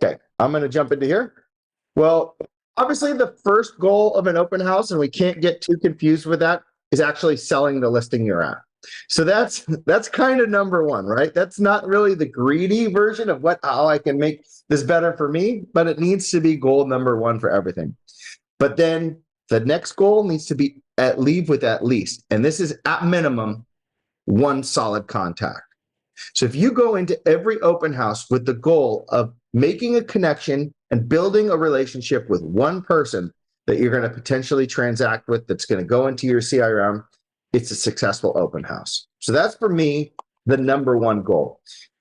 Okay, I'm going to jump into here. Well, obviously the first goal of an open house, and we can't get too confused with that, is actually selling the listing you're at. So that's kind of number one, right? That's not really the greedy version of how I can make this better for me, but it needs to be goal number one for everything. But then the next goal needs to be leave with at least, and this is at minimum, one solid contact. So if you go into every open house with the goal of making a connection and building a relationship with one person that you're going to potentially transact with, that's going to go into your CRM, it's a successful open house. So that's, for me, the number one goal.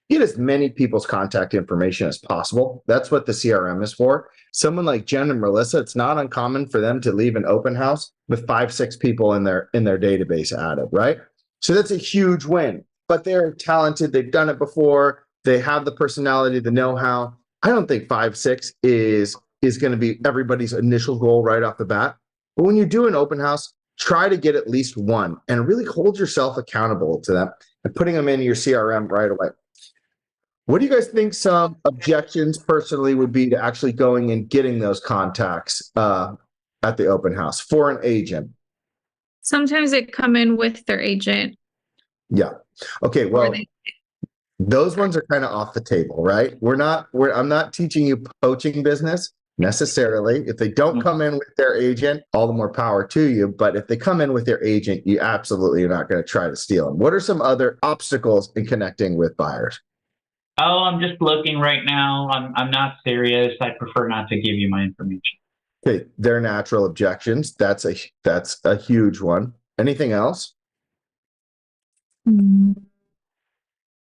Get as many people's contact information as possible. That's what the CRM is for. Someone like Jen and Melissa, it's not uncommon for them to leave an open house with 5-6 people in their database added, right? So that's a huge win. But they're talented. They've done it before. They have the personality, the know-how. I don't think 5-6 is going to be everybody's initial goal right off the bat. But when you do an open house, try to get at least one and really hold yourself accountable to that and putting them in your CRM right away. What do you guys think some objections personally would be to actually going and getting those contacts at the open house for an agent? Sometimes they come in with their agent. Yeah. Okay. Well, those ones are kind of off the table, right? I'm not teaching you poaching business necessarily. If they don't come in with their agent, all the more power to you. But if they come in with their agent, you absolutely are not going to try to steal them. What are some other obstacles in connecting with buyers? Oh, I'm just looking right now. I'm not serious. I prefer not to give you my information. Okay, they're natural objections. That's a huge one. Anything else? Mm-hmm.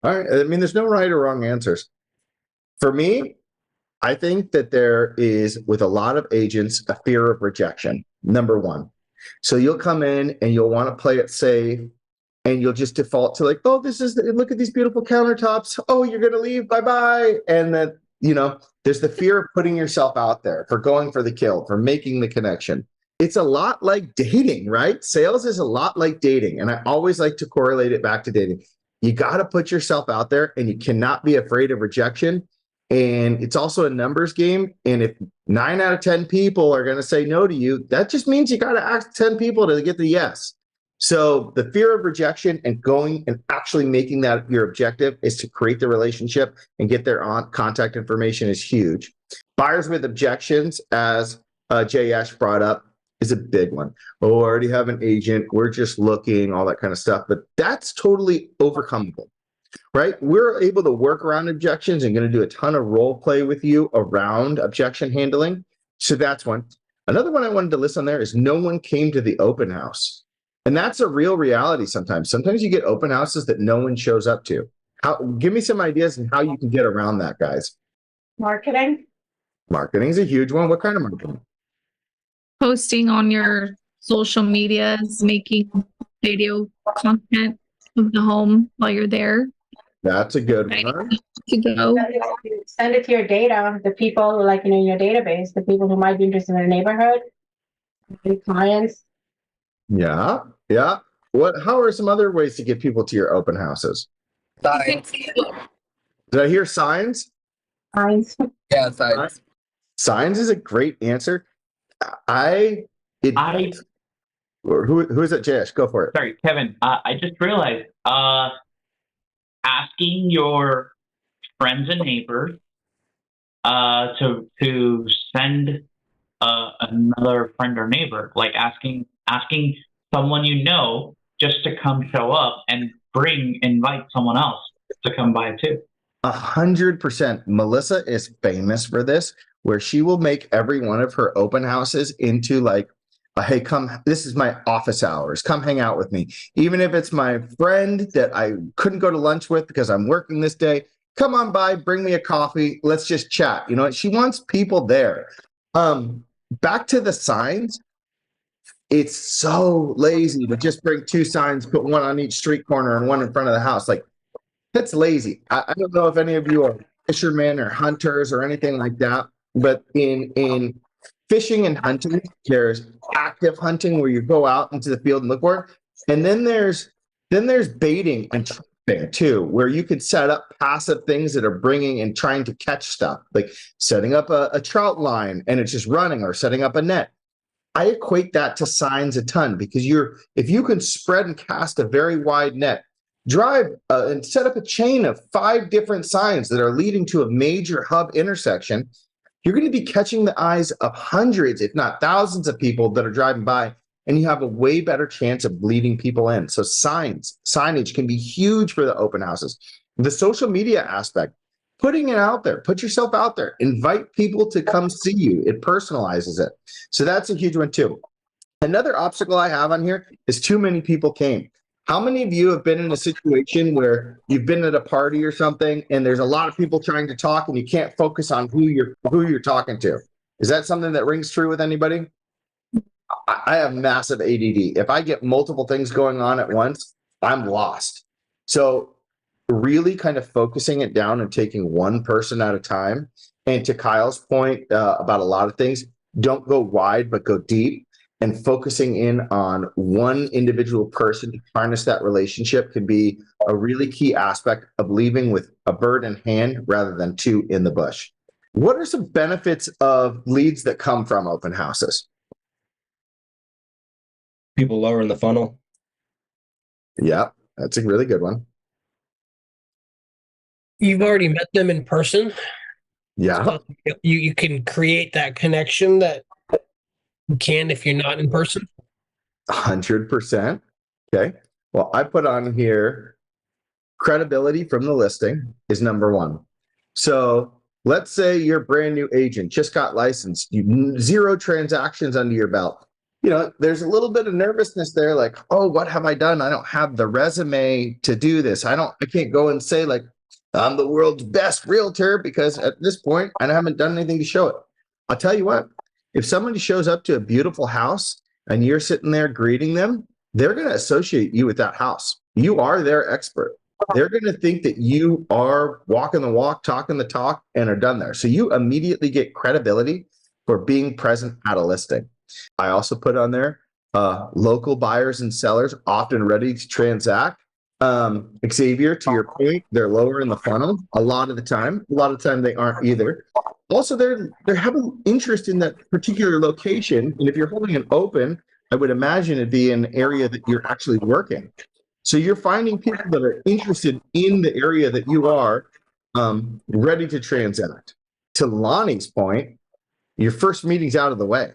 All right. I mean, there's no right or wrong answers. For me, I think that there is, with a lot of agents, a fear of rejection, number one. So you'll come in and you'll want to play it safe, and you'll just default to like, oh, look at these beautiful countertops. Oh, you're going to leave. Bye-bye. And then, there's the fear of putting yourself out there, for going for the kill, for making the connection. It's a lot like dating, right? Sales is a lot like dating. And I always like to correlate it back to dating. You got to put yourself out there, and you cannot be afraid of rejection. And it's also a numbers game. And if 9 out of 10 people are going to say no to you, that just means you got to ask 10 people to get the yes. So the fear of rejection and going and actually making that your objective is to create the relationship and get their contact information is huge. Buyers with objections, as Jay Ash brought up, is a big one. Oh, I already have an agent. We're just looking, all that kind of stuff. But that's totally overcomable, right? We're able to work around objections and going to do a ton of role play with you around objection handling. So that's one. Another one I wanted to list on there is no one came to the open house. And that's a real reality sometimes. Sometimes you get open houses that no one shows up to. Give me some ideas on how you can get around that, guys. Marketing. Marketing is a huge one. What kind of marketing? Posting on your social medias, making video content of the home while you're there. That's a good Right. one. To go. Send it to your data, the people like in your database, the people who might be interested in the neighborhood, the clients. Yeah. How are some other ways to get people to your open houses? Signs. Did I hear signs? Clients. Yeah, signs. Signs is a great answer. Who is it? Jayesh, go for it. Sorry, Kevin. I just realized asking your friends and neighbors to send another friend or neighbor, like asking someone just to come show up and invite someone else to come by too. 100%. Melissa is famous for this, where she will make every one of her open houses into like, hey, come, this is my office hours. Come hang out with me. Even if it's my friend that I couldn't go to lunch with because I'm working this day, come on by, bring me a coffee. Let's just chat. She wants people there. Back to the signs. It's so lazy to just bring 2 signs, put one on each street corner and one in front of the house. Like, that's lazy. I don't know if any of you are fishermen or hunters or anything like that, but in fishing and hunting, there's active hunting where you go out into the field and look for it. And then there's baiting and thing too, where you could set up passive things that are bringing and trying to catch stuff, like setting up a trout line and it's just running, or setting up a net. I equate that to signs a ton, because if you can spread and cast a very wide net, drive and set up a chain of 5 different signs that are leading to a major hub intersection, you're going to be catching the eyes of hundreds, if not thousands of people that are driving by, and you have a way better chance of leading people in. So signage can be huge for the open houses. The social media aspect, putting it out there, put yourself out there, invite people to come see you. It personalizes it. So that's a huge one too. Another obstacle I have on here is too many people came. How many of you have been in a situation where you've been at a party or something and there's a lot of people trying to talk and you can't focus on who you're talking to? Is that something that rings true with anybody? I have massive ADD. If I get multiple things going on at once, I'm lost. So really kind of focusing it down and taking one person at a time. And to Kyle's point about a lot of things, don't go wide, but go deep. And focusing in on one individual person to harness that relationship can be a really key aspect of leaving with a bird in hand rather than 2 in the bush. What are some benefits of leads that come from open houses? People lower in the funnel. Yeah, that's a really good one. You've already met them in person. Yeah, So you can create that connection that you can if you're not in person. 100%. Okay. Well, I put on here credibility from the listing is number 1. So let's say you're a brand new agent, just got licensed, 0 transactions under your belt. You know, there's a little bit of nervousness there, like, oh, what have I done? I don't have the resume to do this. I can't go and say like, I'm the world's best realtor, because at this point, I haven't done anything to show it. I'll tell you what, if somebody shows up to a beautiful house and you're sitting there greeting them, they're going to associate you with that house. You are their expert. They're going to think that you are walking the walk, talking the talk, and are done there. So you immediately get credibility for being present at a listing. I also put on there local buyers and sellers often ready to transact. Xavier, to your point, they're lower in the funnel a lot of the time. A lot of the time they aren't either. Also, they're having interest in that particular location. And if you're holding it open, I would imagine it'd be an area that you're actually working. So you're finding people that are interested in the area that you are ready to transact. To Lonnie's point, your first meeting's out of the way.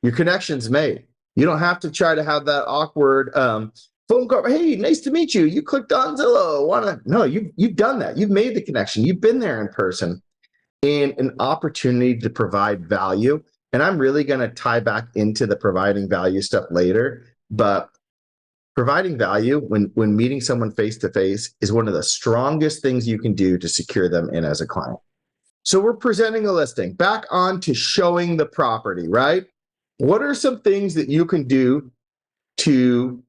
Your connection's made. You don't have to try to have that awkward phone call. Hey, nice to meet you. You clicked on Zillow. No, you've done that. You've made the connection. You've been there in person. And an opportunity to provide value. And I'm really going to tie back into the providing value stuff later. But providing value when meeting someone face to face is one of the strongest things you can do to secure them in as a client. So we're presenting a listing. Back on to showing the property, right? What are some things that you can do to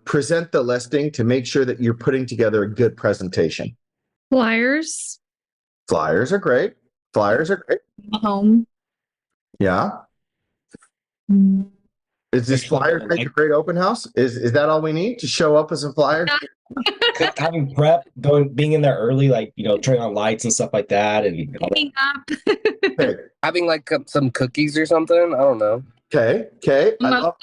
present the listing to make sure that you're putting together a good presentation? Flyers. Flyers are great. Flyers are great. Home. Yeah. Mm. Is this flyer make a great open house? Is that all we need to show up as a flyer? Having prep, being in there early, like, turning on lights and stuff like that, and Waking up. Okay. Having like some cookies or something. I don't know. Okay. I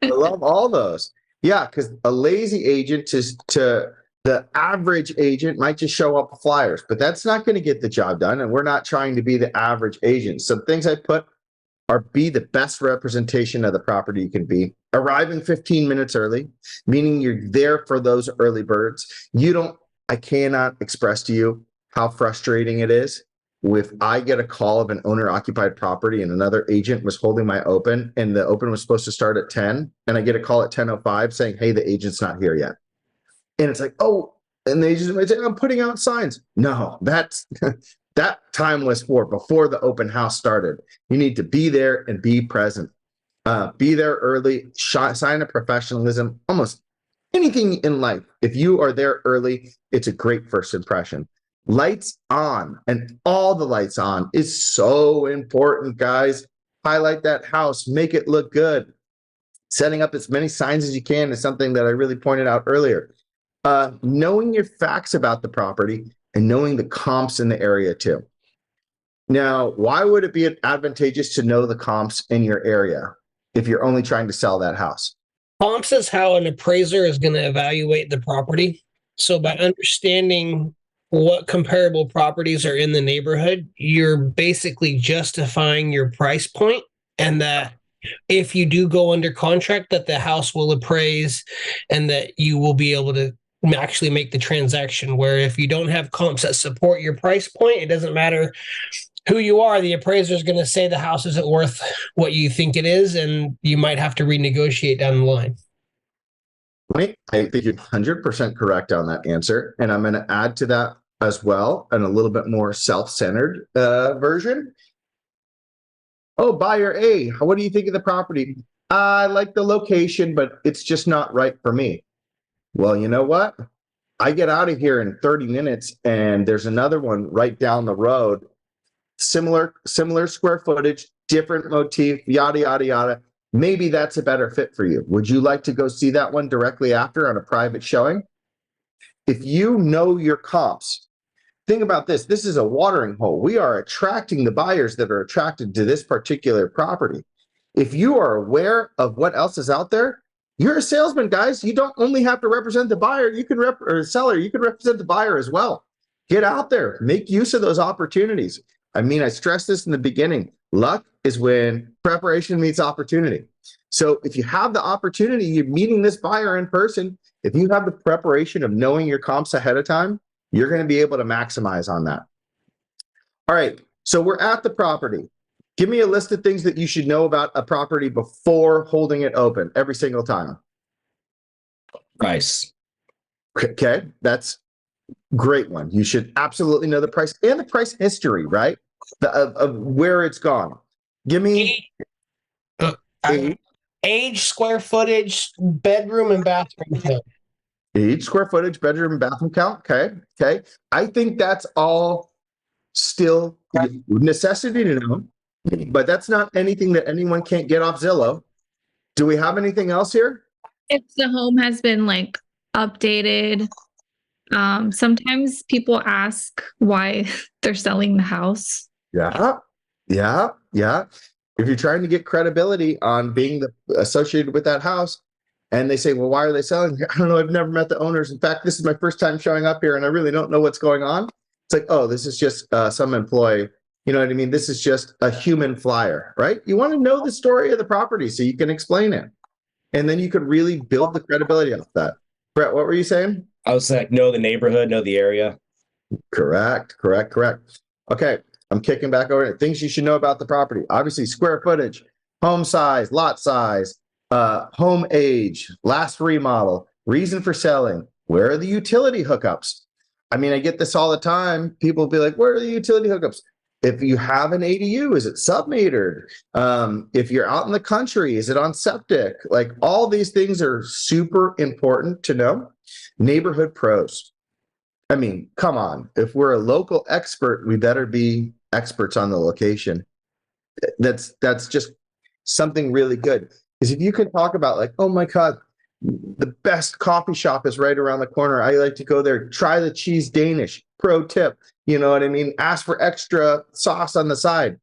love all those. Yeah, because a lazy agent to the average agent might just show up with flyers, but that's not going to get the job done. And we're not trying to be the average agent. Some things I put are be the best representation of the property you can be. Arriving 15 minutes early, meaning you're there for those early birds. I cannot express to you how frustrating it is if I get a call of an owner occupied property and another agent was holding my open and the open was supposed to start at 10 and I get a call at 10:05 saying, hey, the agent's not here yet. And it's like, oh, and the agent might say, I'm putting out signs. No, that's that time was for before the open house started. You need to be there and be present. Be there early, sign of professionalism, almost anything in life. If you are there early, it's a great first impression. Lights on and all the lights on is so important, guys. Highlight that house, make it look good. Setting up as many signs as you can is something that I really pointed out earlier. Knowing your facts about the property and knowing the comps in the area too. Now, why would it be advantageous to know the comps in your area if you're only trying to sell that house? Comps is how an appraiser is going to evaluate the property. So by understanding what comparable properties are in the neighborhood, you're basically justifying your price point, and that if you do go under contract, that the house will appraise and that you will be able to actually make the transaction. Where if you don't have comps that support your price point, it doesn't matter who you are, the appraiser is going to say the house isn't worth what you think it is, and you might have to renegotiate down the line. Right. I think you're 100% correct on that answer. And I'm going to add to that as well, and a little bit more self-centered version. Oh, buyer A, what do you think of the property? I like the location, but it's just not right for me. Well, you know what? I get out of here in 30 minutes and there's another one right down the road. Similar square footage, different motif, yada, yada, yada. Maybe that's a better fit for you. Would you like to go see that one directly after on a private showing? If you know your comps, think about this. This is a watering hole. We are attracting the buyers that are attracted to this particular property. If you are aware of what else is out there, you're a salesman, guys. You don't only have to represent the buyer, or seller, you can represent the buyer as well. Get out there, make use of those opportunities. I mean, I stressed this in the beginning. Luck is when preparation meets opportunity. So if you have the opportunity, you're meeting this buyer in person, if you have the preparation of knowing your comps ahead of time, you're going to be able to maximize on that. All right, so we're at the property. Give me a list of things that you should know about a property before holding it open every single time. Price. Okay, that's a great one. You should absolutely know the price and the price history, right? Of where it's gone. Give me age, square footage, bedroom and bathroom count. Age, square footage, bedroom, and bathroom count. Okay. I think that's all still necessity to know, but that's not anything that anyone can't get off Zillow. Do we have anything else here? If the home has been like updated, sometimes people ask why they're selling the house. Yeah. If you're trying to get credibility on being associated with that house, and they say, well, why are they selling? I don't know. I've never met the owners. In fact, this is my first time showing up here and I really don't know what's going on. It's like, oh, this is just some employee. You know what I mean? This is just a human flyer, right? You want to know the story of the property so you can explain it. And then you could really build the credibility off that. Brett, what were you saying? I was like, know the neighborhood, know the area. Correct. Okay, I'm kicking back over to things you should know about the property. Obviously, square footage, home size, lot size, home age, last remodel, reason for selling, where are the utility hookups? I mean, I get this all the time. People will be like, where are the utility hookups? If you have an ADU, is it sub-metered? If you're out in the country, is it on septic? Like all these things are super important to know. Neighborhood pros. I mean, come on. If we're a local expert, we better be experts on the location. That's just something really good. Because if you can talk about like, oh my God, the best coffee shop is right around the corner. I like to go there. Try the cheese Danish. Pro tip. You know what I mean? Ask for extra sauce on the side.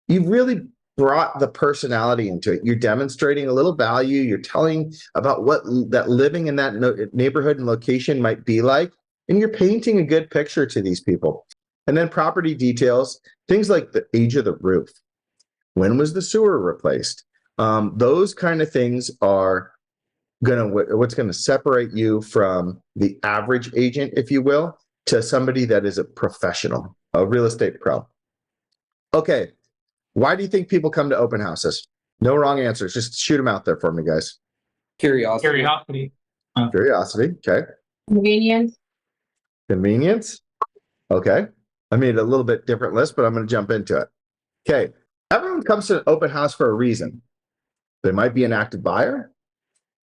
You've really brought the personality into it. You're demonstrating a little value. You're telling about what that living in that neighborhood and location might be like. And you're painting a good picture to these people. And then property details, things like the age of the roof. When was the sewer replaced? Those kind of things are what's going to separate you from the average agent, if you will, to somebody that is a professional, a real estate pro. Okay. Why do you think people come to open houses? No wrong answers. Just shoot them out there for me, guys. Curiosity. Curiosity. Okay. Convenience. Okay. I made a little bit different list, but I'm going to jump into it. Okay. Everyone comes to an open house for a reason. They might be an active buyer.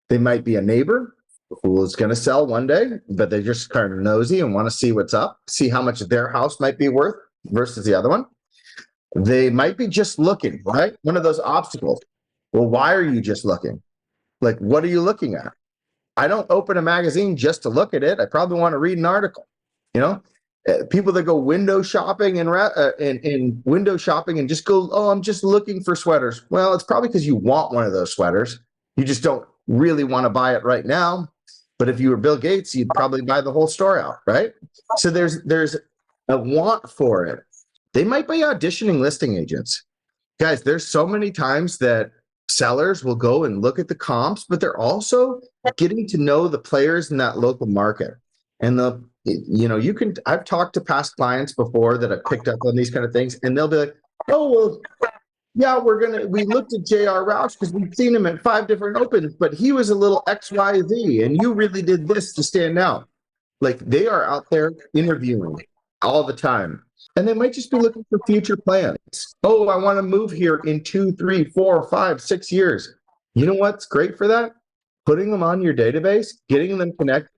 They might be a neighbor who is going to sell one day, but they're just kind of nosy and want to see what's up, see how much their house might be worth versus the other one. They might be just looking, right? One of those obstacles. Well, why are you just looking? Like, what are you looking at? I don't open a magazine just to look at it. I probably want to read an article. You know, people that go window shopping and window shopping and just go, oh, I'm just looking for sweaters. Well, it's probably because you want one of those sweaters. You just don't really want to buy it right now. But if you were Bill Gates, you'd probably buy the whole store out, right? So there's a want for it. They might be auditioning listing agents. Guys, there's so many times that sellers will go and look at the comps, but they're also getting to know the players in that local market. And I've talked to past clients before that have picked up on these kind of things, and they'll be like, oh, well, yeah, we looked at J.R. Roush because we've seen him at 5 different opens, but he was a little XYZ, and you really did this to stand out. Like, they are out there interviewing all the time. And they might just be looking for future plans. Oh, I want to move here in 2, 3, 4, 5, 6 years. You know what's great for that? Putting them on your database, getting them connected,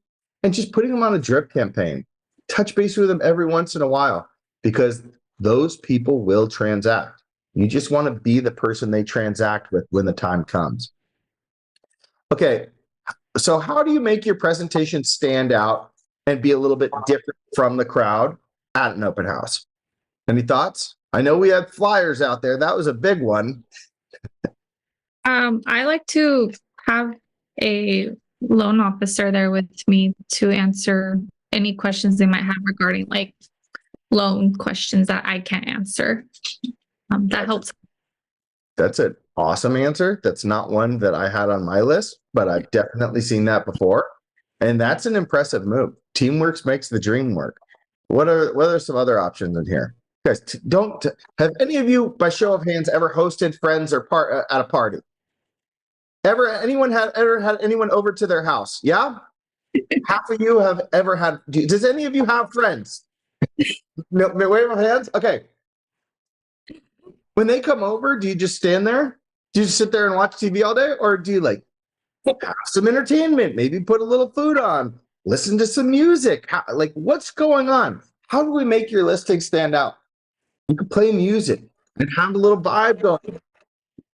and just putting them on a drip campaign. Touch base with them every once in a while, because those people will transact. You just want to be the person they transact with when the time comes. Okay, so how do you make your presentation stand out and be a little bit different from the crowd at an open house? Any thoughts? I know we have flyers out there. That was a big one. I like to have a loan officer there with me to answer any questions they might have regarding like loan questions that I can't answer. That helps. That's an awesome answer. That's not one that I had on my list, but I've definitely seen that before. And that's an impressive move. Teamwork makes the dream work. What are some other options in here? Guys, have any of you, by show of hands, ever hosted friends or at a party? Ever had anyone over to their house? Yeah? Half of you have ever had. Does any of you have friends? No, wave of hands. Okay. When they come over, do you just stand there? Do you just sit there and watch TV all day, or do you like have some entertainment? Maybe put a little food on, listen to some music. What's going on? How do we make your listing stand out? You can play music and have a little vibe going.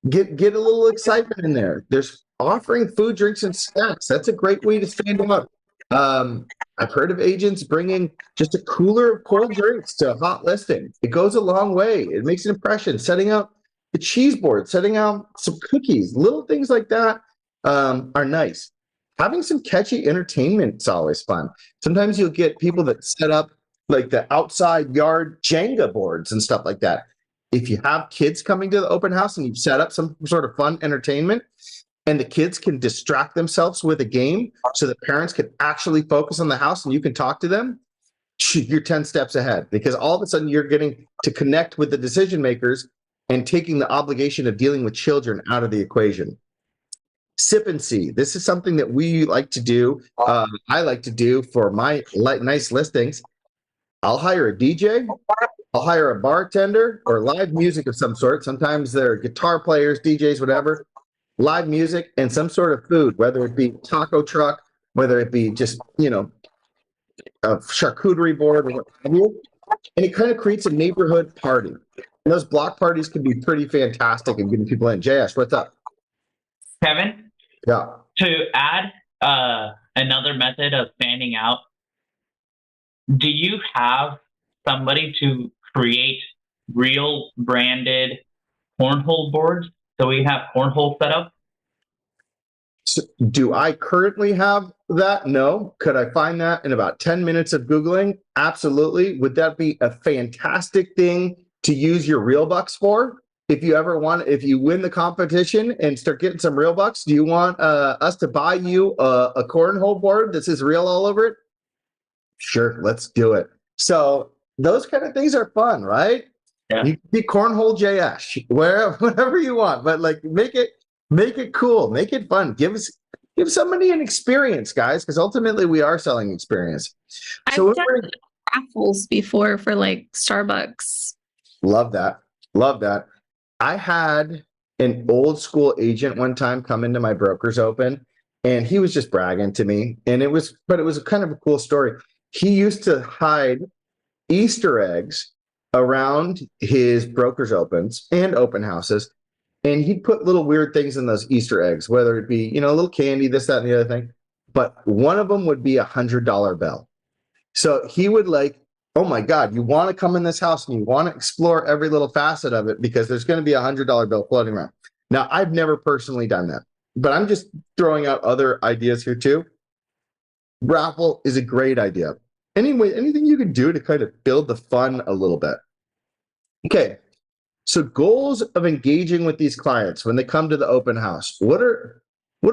Get a little excitement in there. There's offering food, drinks, and snacks. That's a great way to stand up. I've heard of agents bringing just a cooler of cold drinks to a hot listing. It goes a long way. It makes an impression. Setting out the cheese board, setting out some cookies, little things like that are nice. Having some catchy entertainment is always fun. Sometimes you'll get people that set up like the outside yard Jenga boards and stuff like that. If you have kids coming to the open house and you've set up some sort of fun entertainment, and the kids can distract themselves with a game so the parents can actually focus on the house and you can talk to them, you're 10 steps ahead, because all of a sudden you're getting to connect with the decision makers and taking the obligation of dealing with children out of the equation. Sip and see. This is something that we like to do. I like to do for my nice listings. I'll hire a DJ. I'll hire a bartender or live music of some sort. Sometimes they're guitar players, DJs, whatever. Live music and some sort of food, whether it be taco truck, whether it be just, a charcuterie board or what have you. And it kind of creates a neighborhood party. And those block parties can be pretty fantastic and getting people in. JS, what's up? Kevin? Yeah. To add another method of standing out, do you have somebody to create real branded cornhole boards so we have cornhole set up? So do I currently have that? No. Could I find that in about 10 minutes of Googling? Absolutely. Would that be a fantastic thing to use your real bucks for? If you win the competition and start getting some real bucks, do you want us to buy you a cornhole board that says real all over it? Sure, let's do it. So those kind of things are fun, right? Yeah. You can be cornhole JS, whatever you want, but like make it cool, make it fun. Give somebody an experience, guys, because ultimately we are selling experience. So I've done raffles before for like Starbucks. Love that. I had an old school agent one time come into my broker's open, and he was just bragging to me, and it was kind of a cool story. He used to hide Easter eggs around his broker's opens and open houses, and he'd put little weird things in those Easter eggs, whether it be, a little candy, this, that, and the other thing. but one of them would be $100 bill. So he would like, oh my God, you want to come in this house and you want to explore every little facet of it because there's going to be $100 bill floating around. Now, I've never personally done that, but I'm just throwing out other ideas here too. Raffle is a great idea. Anyway, anything you can do to kind of build the fun a little bit. Okay. So goals of engaging with these clients when they come to the open house. What are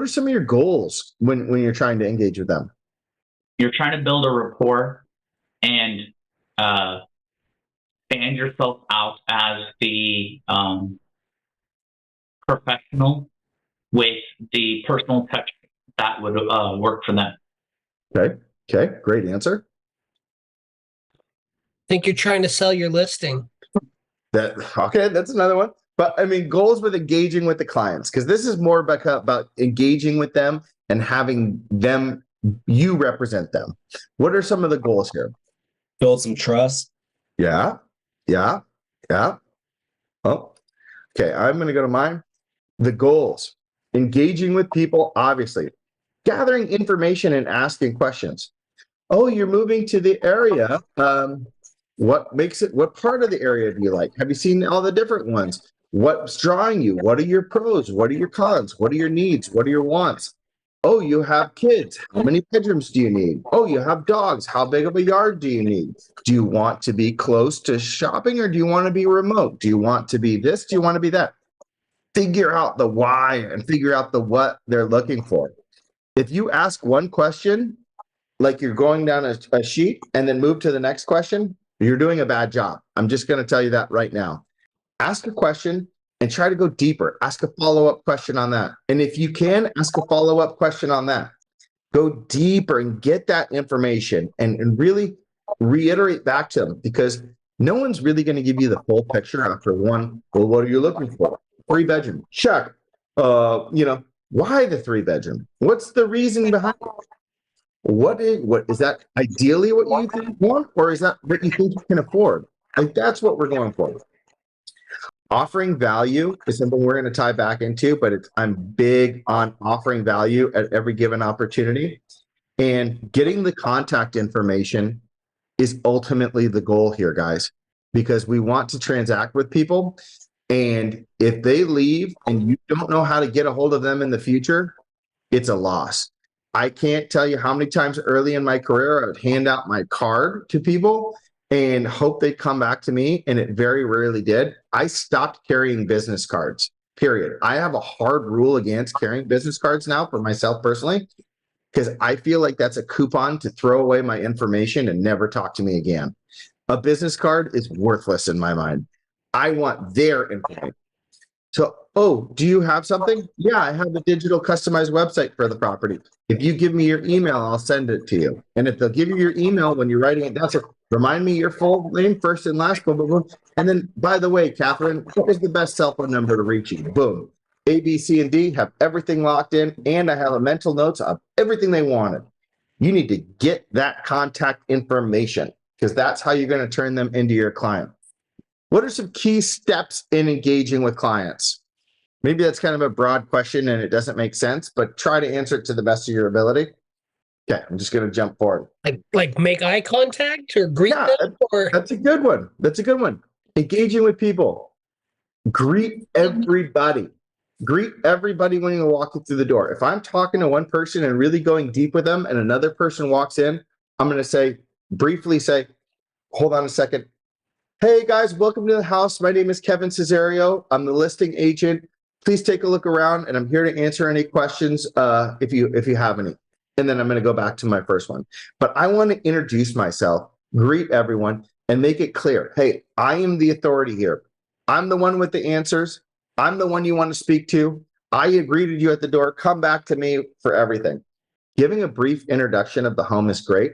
some of your goals when you're trying to engage with them? You're trying to build a rapport and stand yourself out as the professional with the personal touch that would work for them. Okay, great answer. Think you're trying to sell your listing. Okay, that's another one. But I mean, goals with engaging with the clients, because this is more about engaging with them and having them, you represent them. What are some of the goals here? Build some trust. Yeah. Oh, okay. I'm going to go to mine. The goals, engaging with people, obviously, gathering information and asking questions. Oh, you're moving to the area. What makes it? What part of the area do you like? Have you seen all the different ones? What's drawing you? What are your pros? What are your cons? What are your needs? What are your wants? Oh, you have kids. How many bedrooms do you need? Oh, you have dogs. How big of a yard do you need? Do you want to be close to shopping or do you want to be remote? Do you want to be this? Do you want to be that? Figure out the why and figure out the what they're looking for. If you ask one question, like you're going down a sheet and then move to the next question, you're doing a bad job. I'm just going to tell you that right now. Ask a question and try to go deeper. Ask a follow-up question on that. And if you can, ask a follow-up question on that. Go deeper and get that information and really reiterate back to them, because no one's really going to give you the full picture after one. Well, what are you looking for? 3-bedroom. Check. Why the 3-bedroom? What's the reason behind it? What is that ideally what you think you want, or is that what you think you can afford? Like, that's what we're going for. Offering value is something we're going to tie back into, but I'm big on offering value at every given opportunity, and getting the contact information is ultimately the goal here, guys, because we want to transact with people. And if they leave and you don't know how to get a hold of them in the future, it's a loss. I can't tell you how many times early in my career I would hand out my card to people and hope they'd come back to me, and it very rarely did. I stopped carrying business cards, period. I have a hard rule against carrying business cards now for myself personally, because I feel like that's a coupon to throw away my information and never talk to me again. A business card is worthless in my mind. I want their information. So, oh, do you have something? Yeah, I have a digital customized website for the property. If you give me your email, I'll send it to you. And if they'll give you your email when you're writing it down, so remind me your full name, first and last, boom, boom, boom. And then, by the way, Catherine, what is the best cell phone number to reach you? Boom. A, B, C, and D have everything locked in, and I have a mental notes of everything they wanted. You need to get that contact information, because that's how you're going to turn them into your client. What are some key steps in engaging with clients? Maybe that's kind of a broad question and it doesn't make sense, but try to answer it to the best of your ability. Okay, I'm just going to jump forward. Like make eye contact or greet them? Or that's a good one. That's a good one. Engaging with people. Greet everybody. Greet everybody when you're walking through the door. If I'm talking to one person and really going deep with them and another person walks in, I'm going to briefly say, hold on a second. Hey guys, welcome to the house. My name is Kevin Cesario. I'm the listing agent. Please take a look around, and I'm here to answer any questions if you have any. And then I'm going to go back to my first one. But I want to introduce myself, greet everyone, and make it clear. Hey, I am the authority here. I'm the one with the answers. I'm the one you want to speak to. I greeted you at the door. Come back to me for everything. Giving a brief introduction of the home is great.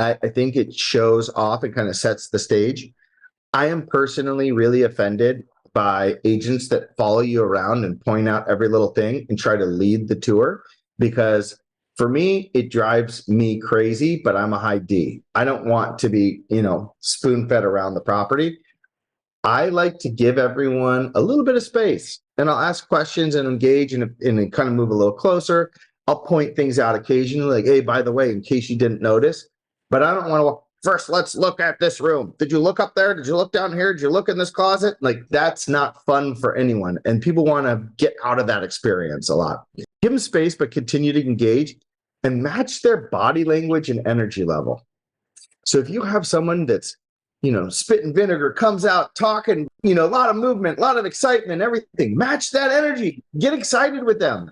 I think it shows off and kind of sets the stage. I am personally really offended by agents that follow you around and point out every little thing and try to lead the tour, because for me, it drives me crazy, but I'm a high D. I don't want to be, spoon-fed around the property. I like to give everyone a little bit of space, and I'll ask questions and engage and kind of move a little closer. I'll point things out occasionally, like, hey, by the way, in case you didn't notice, but I don't want to, first, let's look at this room. Did you look up there? Did you look down here? Did you look in this closet? Like, that's not fun for anyone. And people want to get out of that experience a lot. Give them space, but continue to engage and match their body language and energy level. So if you have someone that's, spit and vinegar, comes out talking, a lot of movement, a lot of excitement, everything, match that energy, get excited with them.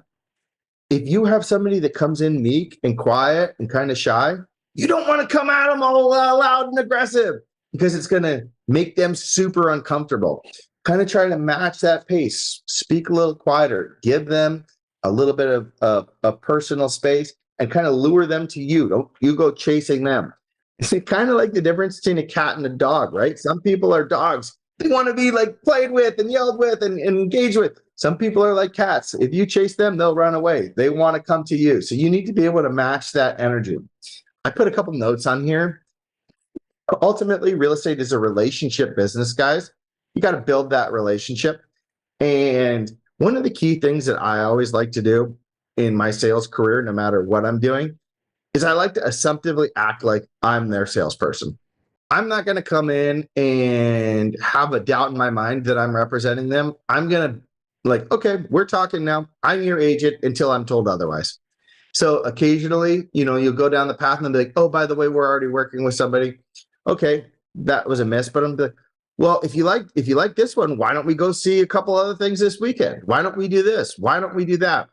If you have somebody that comes in meek and quiet and kind of shy, you don't want to come at them all loud and aggressive because it's going to make them super uncomfortable. Kind of try to match that pace, speak a little quieter, give them a little bit of personal space and kind of lure them to you. Don't you go chasing them. It's kind of like the difference between a cat and a dog, right? Some people are dogs. They want to be like played with and yelled with and engaged with. Some people are like cats. If you chase them, they'll run away. They want to come to you. So you need to be able to match that energy. I put a couple notes on here. Ultimately, real estate is a relationship business, guys. You got to build that relationship. And one of the key things that I always like to do in my sales career, no matter what I'm doing, is I like to assumptively act like I'm their salesperson. I'm not going to come in and have a doubt in my mind that I'm representing them. I'm going to like, okay, we're talking now. I'm your agent until I'm told otherwise. So occasionally, you'll go down the path and they'll be like, oh, by the way, we're already working with somebody. Okay, that was a miss. But I'm like, well, if you like this one, why don't we go see a couple other things this weekend? Why don't we do this? Why don't we do that?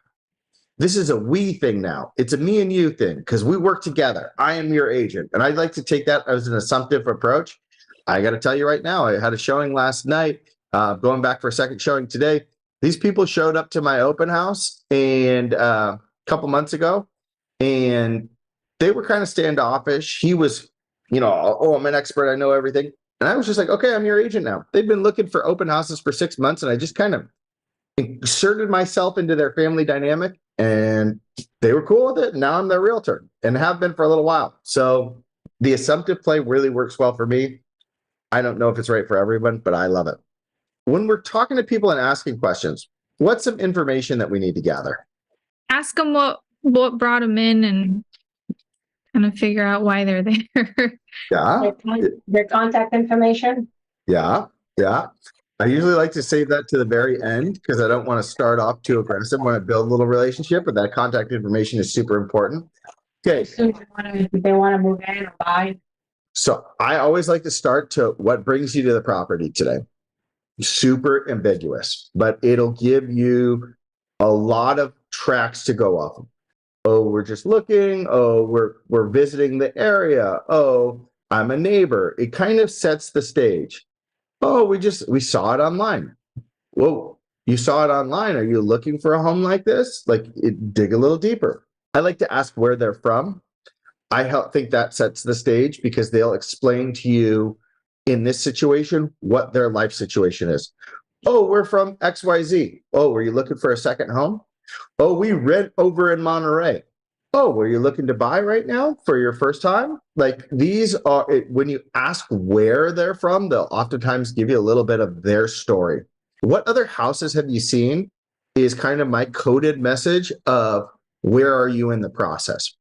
This is a we thing now. It's a me and you thing because we work together. I am your agent. And I'd like to take that as an assumptive approach. I got to tell you right now, I had a showing last night, going back for a second showing today. These people showed up to my open house and a couple months ago, and they were kind of standoffish. He was, oh, I'm an expert. I know everything. And I was just like, okay, I'm your agent now. They've been looking for open houses for 6 months, and I just kind of inserted myself into their family dynamic, and they were cool with it. Now I'm their realtor and have been for a little while. So the assumptive play really works well for me. I don't know if it's right for everyone, but I love it. When we're talking to people and asking questions, what's some information that we need to gather? Ask them what brought them in and kind of figure out why they're there. Yeah. Their contact information. Yeah. I usually like to save that to the very end because I don't want to start off too aggressive. I want to build a little relationship, but that contact information is super important. Okay. As soon as they want to move in or buy. So I always like to start to what brings you to the property today. Super ambiguous, but it'll give you a lot of tracks to go off of. Oh, we're just looking. Oh, we're visiting the area. Oh, I'm a neighbor. It kind of sets the stage. Oh, we saw it online. Whoa, you saw it online. Are you looking for a home like this? Dig a little deeper. I like to ask where they're from. I think that sets the stage because they'll explain to you in this situation what their life situation is. Oh, we're from XYZ. Oh, were you looking for a second home? Oh, we rent over in Monterey. Oh, were you looking to buy right now for your first time? These are, when you ask where they're from, they'll oftentimes give you a little bit of their story. What other houses have you seen is kind of my coded message of where are you in the process?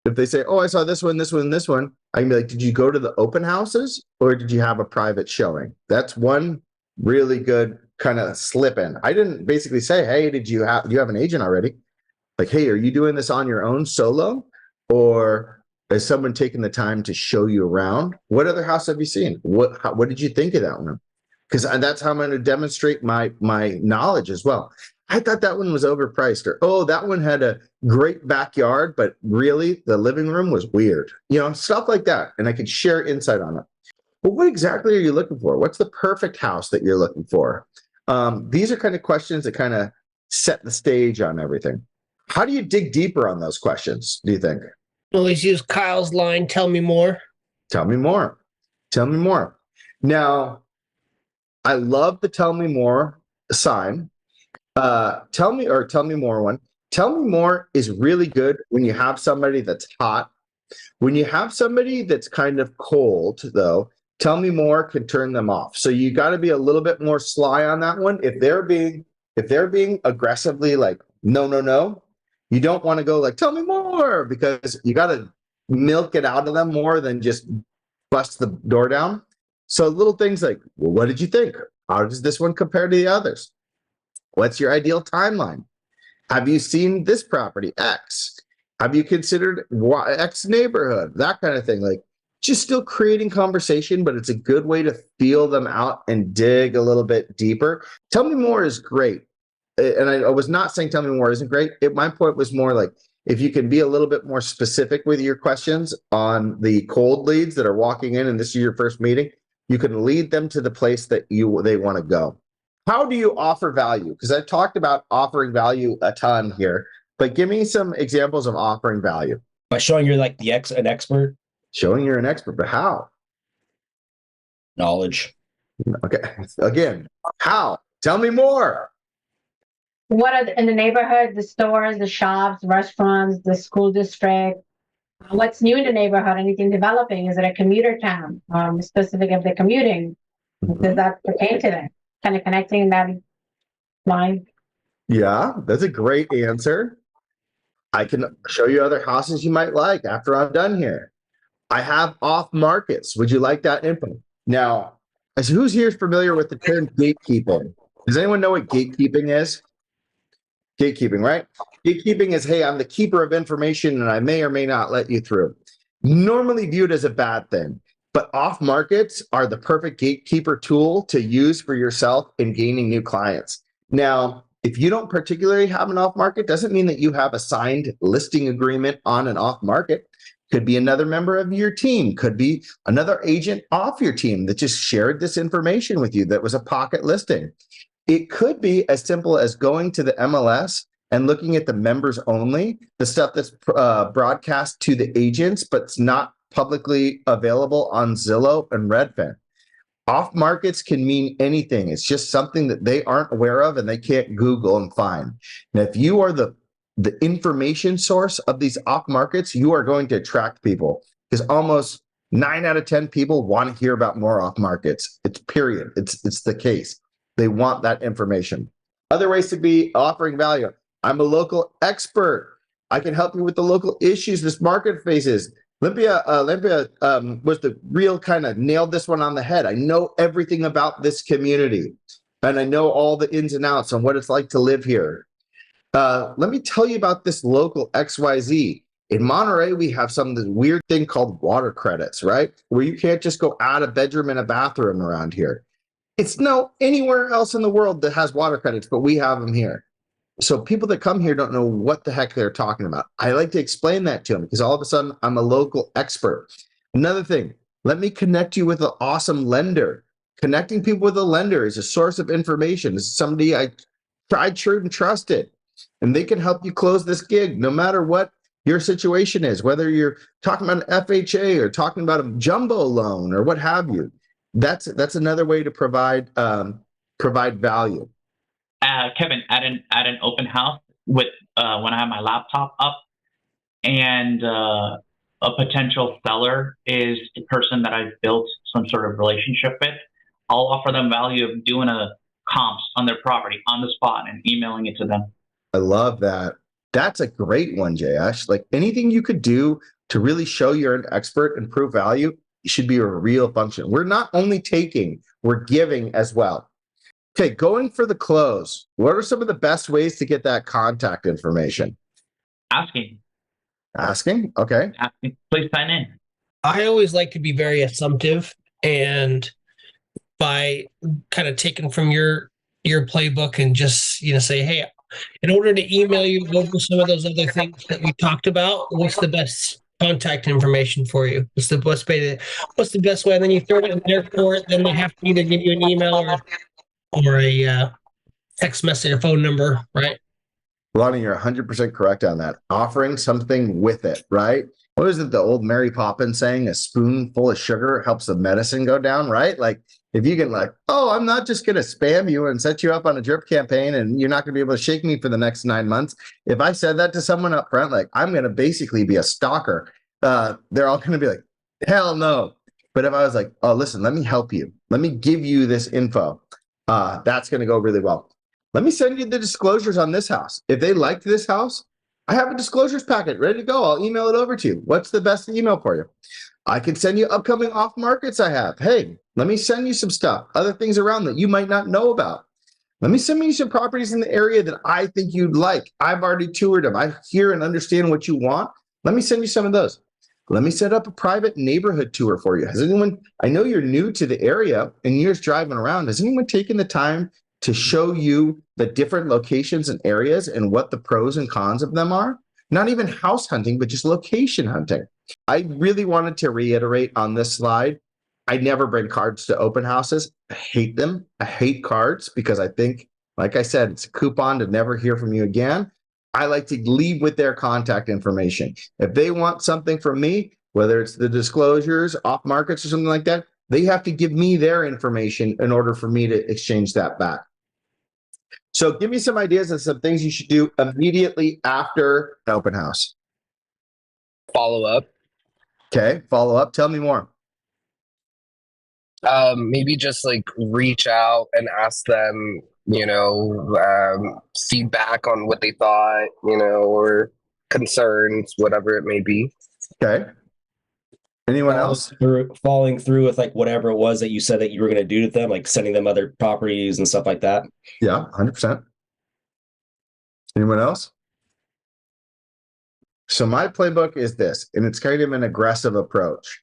If they say, oh, I saw this one, this one, this one, I can be like, did you go to the open houses or did you have a private showing? That's one really good kind of slip in. I didn't basically say, hey, do you have an agent already? Like, hey, are you doing this on your own solo? Or is someone taking the time to show you around? What other house have you seen? What did you think of that one? Because that's how I'm going to demonstrate my knowledge as well. I thought that one was overpriced, or, oh, that one had a great backyard, but really the living room was weird, stuff like that. And I could share insight on it. But what exactly are you looking for? What's the perfect house that you're looking for? These are kind of questions that kind of set the stage on everything. How do you dig deeper on those questions, do you think? Always use Kyle's line, tell me more. Tell me more. Tell me more. Now, I love the tell me more sign. Tell me more one. Tell me more is really good when you have somebody that's hot. When you have somebody that's kind of cold, though, tell me more can turn them off. So you got to be a little bit more sly on that one. If they're being aggressively like, no, You don't want to go like, tell me more, because you got to milk it out of them more than just bust the door down. So little things like, well, what did you think? How does this one compare to the others? What's your ideal timeline? Have you seen this property X? Have you considered X neighborhood? That kind of thing. Like, just still creating conversation, but it's a good way to feel them out and dig a little bit deeper. Tell me more is great. And I was not saying tell me more isn't great. My point was more like, if you can be a little bit more specific with your questions on the cold leads that are walking in and this is your first meeting, you can lead them to the place that they want to go. How do you offer value? Because I've talked about offering value a ton here, but give me some examples of offering value. By showing you're like an expert. Showing you're an expert, but how? Knowledge. Okay. Again, how? Tell me more. What are in the neighborhood, the stores, the shops, restaurants, the school district? What's new in the neighborhood? Anything developing? Is it a commuter town? Specific if they're commuting, does that pertain to them? Kind of connecting that line. Yeah, that's a great answer. I can show you other houses you might like after I'm done here. I have off markets. Would you like that info? Now, who's here is familiar with the term gatekeeping? Does anyone know what gatekeeping is? Gatekeeping, right? Gatekeeping is, hey, I'm the keeper of information and I may or may not let you through. Normally viewed as a bad thing, but off markets are the perfect gatekeeper tool to use for yourself in gaining new clients. Now, if you don't particularly have an off market, doesn't mean that you have a signed listing agreement on an off market. Could be another member of your team, could be another agent off your team that just shared this information with you that was a pocket listing. It could be as simple as going to the MLS and looking at the members only, the stuff that's broadcast to the agents, but it's not publicly available on Zillow and Redfin. Off markets can mean anything. It's just something that they aren't aware of and they can't Google and find. Now, if you are the information source of these off markets, you are going to attract people, because almost 9 out of 10 people want to hear about more off markets. It's period. It's the case. They want that information. Other ways to be offering value. I'm a local expert. I can help you with the local issues this market faces. Olympia was the real kind of nailed this one on the head. I know everything about this community and I know all the ins and outs on what it's like to live here. Let me tell you about this local XYZ. In Monterey, we have this weird thing called water credits, right? Where you can't just go add a bedroom and a bathroom around here. It's no anywhere else in the world that has water credits, but we have them here. So people that come here don't know what the heck they're talking about. I like to explain that to them because all of a sudden I'm a local expert. Another thing, let me connect you with an awesome lender. Connecting people with a lender is a source of information. This is somebody I tried, true, and trusted. And they can help you close this gig no matter what your situation is, whether you're talking about an FHA or talking about a jumbo loan or what have you. That's another way to provide value. Kevin, at an open house with when I have my laptop up, and a potential seller is the person that I've built some sort of relationship with, I'll offer them value of doing a comps on their property on the spot and emailing it to them. I love that. That's a great one, Jayesh. Like anything you could do to really show you're an expert and prove value, it should be a real function. We're not only taking, we're giving as well. Okay, going for the close. What are some of the best ways to get that contact information? Asking. Okay. Asking. Please sign in. I always like to be very assumptive, and by kind of taking from your playbook and just say, hey, in order to email you over some of those other things that we talked about, what's the best contact information for you? What's the best way? And then you throw it in their court. Then they have to either give you an email or a text message, a phone number, right? Lonnie, you're 100% correct on that. Offering something with it, right? What is it, the old Mary Poppins saying, a spoonful of sugar helps the medicine go down, right? Like if you can I'm not just going to spam you and set you up on a drip campaign and you're not going to be able to shake me for the next 9 months. If I said that to someone up front, like I'm going to basically be a stalker, they're all going to be like, hell no. But if I was like, oh, listen, let me help you. Let me give you this info. That's going to go really well. Let me send you the disclosures on this house. If they liked this house, I have a disclosures packet ready to go. I'll email it over to you. What's the best email for you? I can send you upcoming off markets I have. Hey, let me send you some stuff, other things around that you might not know about. Let me send you some properties in the area that I think you'd like. I've already toured them. I hear and understand what you want. Let me send you some of those. Let me set up a private neighborhood tour for you. Has anyone, I know you're new to the area and you're just driving around. Has anyone taken the time to show you the different locations and areas and what the pros and cons of them are? Not even house hunting, but just location hunting. I really wanted to reiterate on this slide, I never bring cards to open houses. I hate them. I hate cards because I think, like I said, it's a coupon to never hear from you again. I like to leave with their contact information. If they want something from me, whether it's the disclosures, off markets or something like that, they have to give me their information in order for me to exchange that back. So give me some ideas of some things you should do immediately after an open house. Follow up. Okay, follow up. Tell me more. Maybe just like reach out and ask them, feedback on what they thought, or concerns, whatever it may be. Okay. Anyone else? Following through with like whatever it was that you said that you were going to do to them, like sending them other properties and stuff like that. Yeah, 100%. Anyone else? So my playbook is this, and it's kind of an aggressive approach.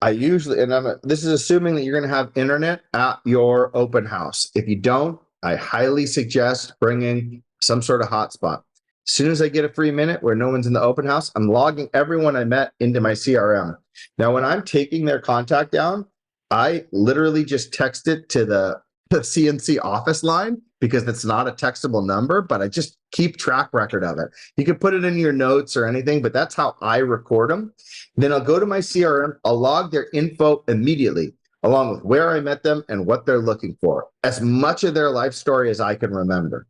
I usually, and this is assuming that you're going to have internet at your open house. If you don't, I highly suggest bringing some sort of hotspot. As soon as I get a free minute where no one's in the open house, I'm logging everyone I met into my CRM. Now, when I'm taking their contact down, I literally just text it to the CNC office line because it's not a textable number, but I just keep track record of it. You can put it in your notes or anything, but that's how I record them. Then I'll go to my CRM, I'll log their info immediately, along with where I met them and what they're looking for, as much of their life story as I can remember.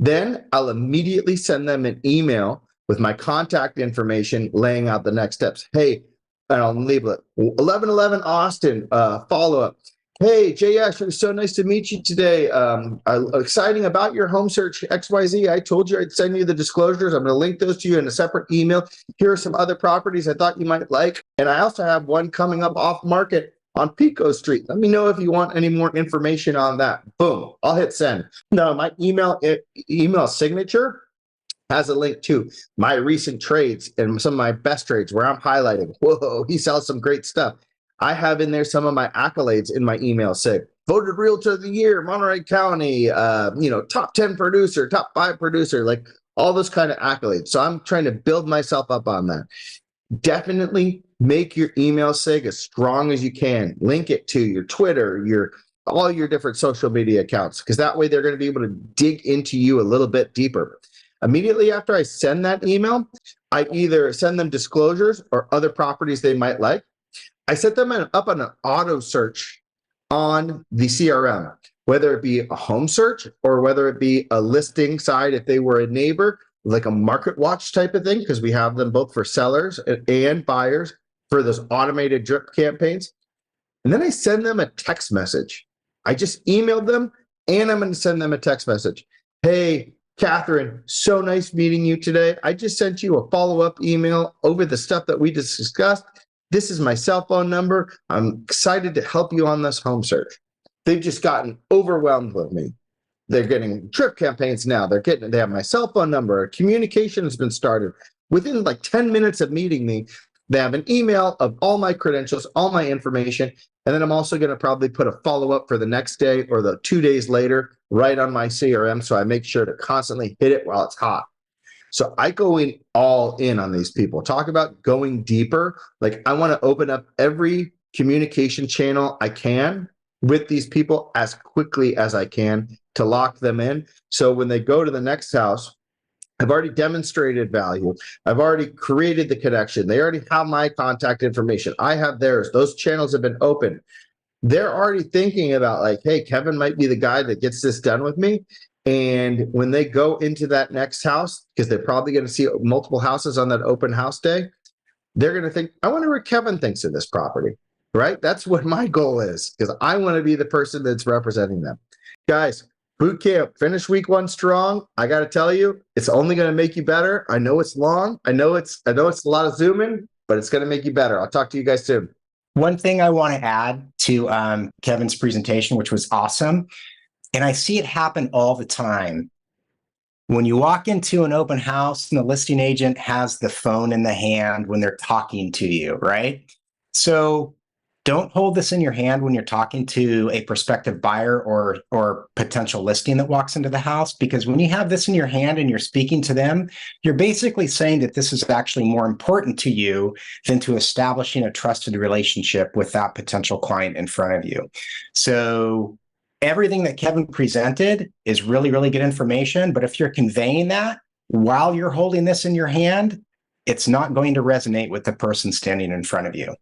Then I'll immediately send them an email with my contact information, laying out the next steps. Hey, and I'll label it 1111 Austin, follow-up. Hey, JS, it was so nice to meet you today. Exciting about your home search XYZ. I told you I'd send you the disclosures. I'm going to link those to you in a separate email. Here are some other properties I thought you might like. And I also have one coming up off market on Pico Street. Let me know if you want any more information on that. Boom, I'll hit send. Now, my email signature has a link to my recent trades and some of my best trades where I'm highlighting, whoa, he sells some great stuff. I have in there some of my accolades in my email sig. Voted Realtor of the Year, Monterey County, top 10 producer, top 5 producer, like all those kind of accolades. So I'm trying to build myself up on that. Definitely make your email sig as strong as you can. Link it to your Twitter, all your different social media accounts, because that way they're going to be able to dig into you a little bit deeper. Immediately after I send that email, I either send them disclosures or other properties they might like. I set them up on an auto search on the CRM, whether it be a home search or whether it be a listing side if they were a neighbor, like a market watch type of thing, because we have them both for sellers and buyers for those automated drip campaigns. And then I send them a text message. I just emailed them and I'm going to send them a text message. Hey, Catherine, so nice meeting you today. I just sent you a follow-up email over the stuff that we just discussed. This is my cell phone number. I'm excited to help you on this home search. They've just gotten overwhelmed with me. They're getting drip campaigns now. They have my cell phone number. Communication has been started. Within like 10 minutes of meeting me, they have an email of all my credentials, all my information. And then I'm also going to probably put a follow-up for the next day or the 2 days later right on my CRM. So I make sure to constantly hit it while it's hot. So I go in all in on these people. Talk about going deeper. Like I want to open up every communication channel I can with these people as quickly as I can to lock them in. So when they go to the next house, I've already demonstrated value. I've already created the connection. They already have my contact information. I have theirs. Those channels have been open. They're already thinking about like, hey, Kevin might be the guy that gets this done with me. And when they go into that next house, because they're probably going to see multiple houses on that open house day, they're going to think, I wonder what Kevin thinks of this property, right? That's what my goal is, because I want to be the person that's representing them. Guys, boot camp, finish week 1 strong. I got to tell you, it's only going to make you better. I know it's long. I know it's a lot of zooming, but it's going to make you better. I'll talk to you guys soon. One thing I want to add to Kevin's presentation, which was awesome, and I see it happen all the time. When you walk into an open house and the listing agent has the phone in the hand when they're talking to you, right? So don't hold this in your hand when you're talking to a prospective buyer or potential listing that walks into the house, because when you have this in your hand and you're speaking to them, you're basically saying that this is actually more important to you than to establishing a trusted relationship with that potential client in front of you. So everything that Kevin presented is really, really good information. But if you're conveying that while you're holding this in your hand, it's not going to resonate with the person standing in front of you.